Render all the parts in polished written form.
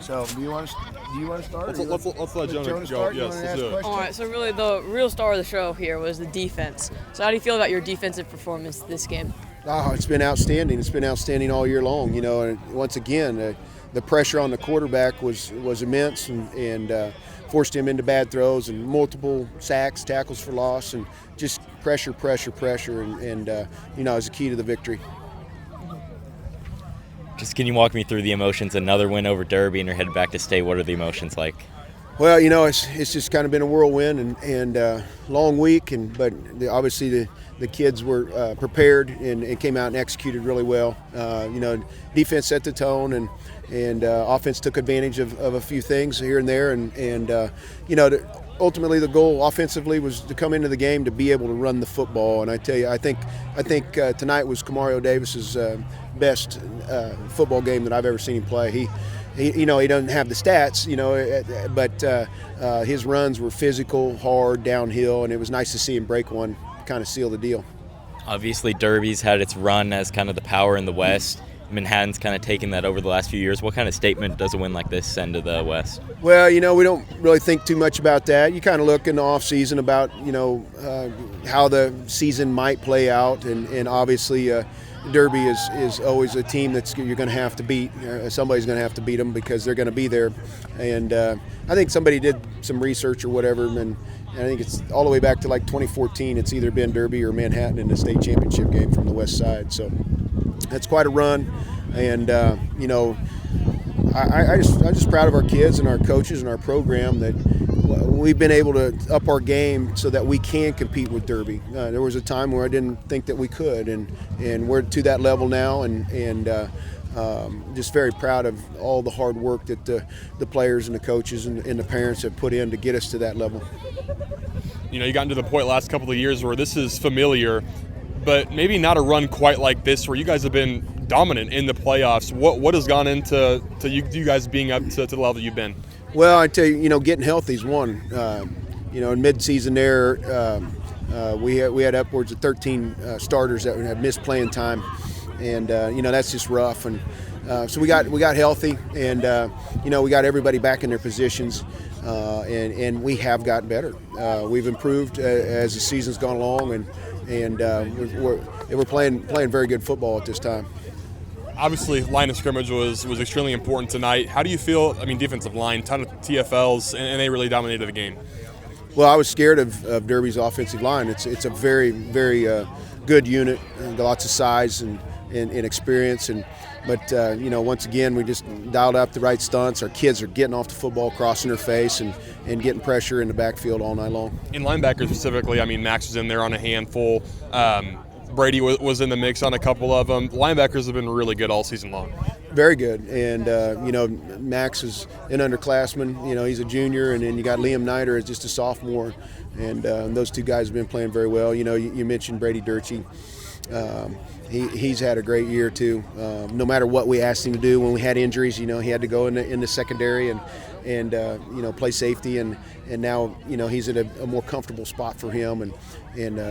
So, do you want to start? Let's let Jonah go. Yes, let's do it. All right, so really the real star of the show here was the defense. So how do you feel about your defensive performance this game? Oh, it's been outstanding. It's been outstanding all year long. You know, and once again, the pressure on the quarterback was immense and forced him into bad throws and multiple sacks, tackles for loss, and just pressure, and you know, is the key to the victory. Just can you walk me through the emotions? Another win over Derby, and you're headed back to state. What are the emotions like? Well, you know, it's just kind of been a whirlwind and long week, but obviously the kids were prepared and came out and executed really well. You know, defense set the tone and offense took advantage of a few things here and there, and you know, ultimately the goal offensively was to come into the game to be able to run the football. And I tell you, I think tonight was Kamario Davis's best football game that I've ever seen him play. He you know, he doesn't have the stats, you know, but his runs were physical, hard, downhill, and it was nice to see him break one, kind of seal the deal. Obviously, Derby's had its run as kind of the power in the West. Manhattan's kind of taken that over the last few years. What kind of statement does a win like this send to the West? Well, you know, we don't really think too much about that. You kind of look in the off season about, you know, how the season might play out, and obviously Derby is always a team that you're going to have to beat. Somebody's going to have to beat them because they're going to be there. And I think somebody did some research or whatever, and I think it's all the way back to like 2014. It's either been Derby or Manhattan in the state championship game from the West Side. So that's quite a run, and you know, I'm just proud of our kids and our coaches and our program that we've been able to up our game so that we can compete with Derby. There was a time where I didn't think that we could, and we're to that level now, and just very proud of all the hard work that the players and the coaches and the parents have put in to get us to that level. You know, you got into the point last couple of years where this is familiar, but maybe not a run quite like this where you guys have been dominant in the playoffs. What has gone into you guys being up to the level that you've been? Well, I tell you, you know, getting healthy is one. You know, in mid-season there, we had upwards of 13 starters that had missed playing time, and you know, that's just rough. And so we got healthy, and you know, we got everybody back in their positions, and we have gotten better. We've improved as the season's gone along, and we're playing very good football at this time. Obviously, line of scrimmage was extremely important tonight. How do you feel? I mean, defensive line, ton of TFLs, and they really dominated the game. Well, I was scared of Derby's offensive line. It's a very, very good unit, lots of size and experience. But you know, once again, we just dialed up the right stunts. Our kids are getting off the football, crossing their face, and getting pressure in the backfield all night long. In linebackers specifically, I mean, Max was in there on a handful. Brady was in the mix on a couple of them. Linebackers have been really good all season long. Very good, and you know, Max is an underclassman. You know, he's a junior, and then you got Liam Nider as just a sophomore, and those two guys have been playing very well. You know, you mentioned Brady Durchie. He's had a great year too. No matter what we asked him to do when we had injuries, you know, he had to go in the secondary and you know, play safety, and now, you know, he's at a more comfortable spot for him, and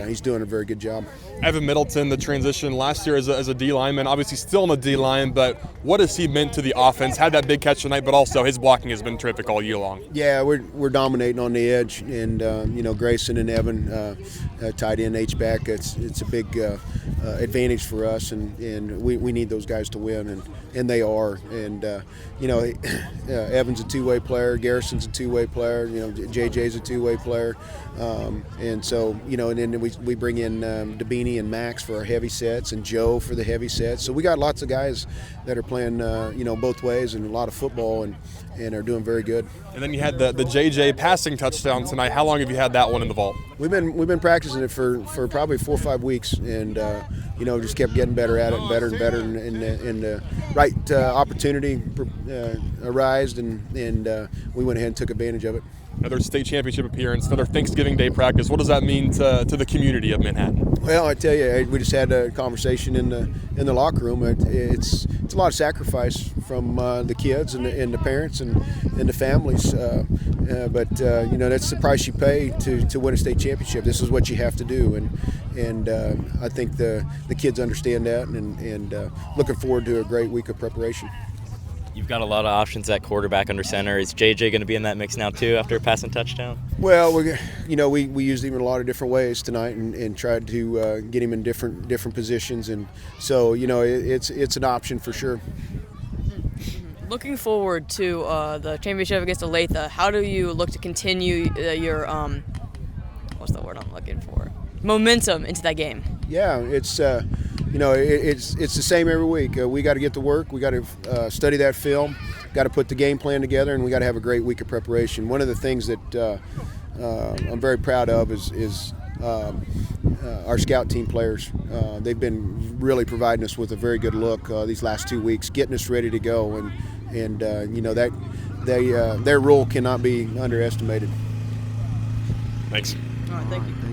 he's doing a very good job. Evan Middleton, the transition last year as a D lineman, obviously still on the D line, but what has he meant to the offense? Had that big catch tonight, but also his blocking has been terrific all year long. Yeah, we're dominating on the edge, and you know, Grayson and Evan tied in H-back. It's a big advantage for us, and we need those guys to win, and they are. And you know, Evan's a two-way player, Garrison's a two-way player, you know, JJ's a two-way player, and so, you know, and then we bring in Dabini and Max for our heavy sets, and Joe for the heavy sets. So we got lots of guys that are playing you know, both ways, and a lot of football, and are doing very good. And then you had the JJ passing touchdown tonight. How long have you had that one in the vault? We've been practicing it for probably 4 or 5 weeks, and you know, just kept getting better at it, and better, and the right opportunity arose, and we went ahead and took advantage of it. Another state championship appearance, another Thanksgiving Day practice. What does that mean to the community of Manhattan? Well, I tell you, we just had a conversation in the locker room. It's a lot of sacrifice from the kids and the parents and the families, but you know, that's the price you pay to win a state championship. This is what you have to do, and I think the kids understand that, and looking forward to a great week of preparation. You've got a lot of options at quarterback under center. Is JJ going to be in that mix now too after a passing touchdown? Well, we used him in a lot of different ways tonight and tried to get him in different positions, and so it's an option for sure. Looking forward to the championship against Olathe, how do you look to continue your what's the word I'm looking for? Momentum into that game? Yeah, it's it's the same every week. We got to get to work. We got to study that film. Got to put the game plan together, and we got to have a great week of preparation. One of the things that I'm very proud of is our scout team players. They've been really providing us with a very good look these last 2 weeks, getting us ready to go, and that their role cannot be underestimated. Thanks. All right, thank you.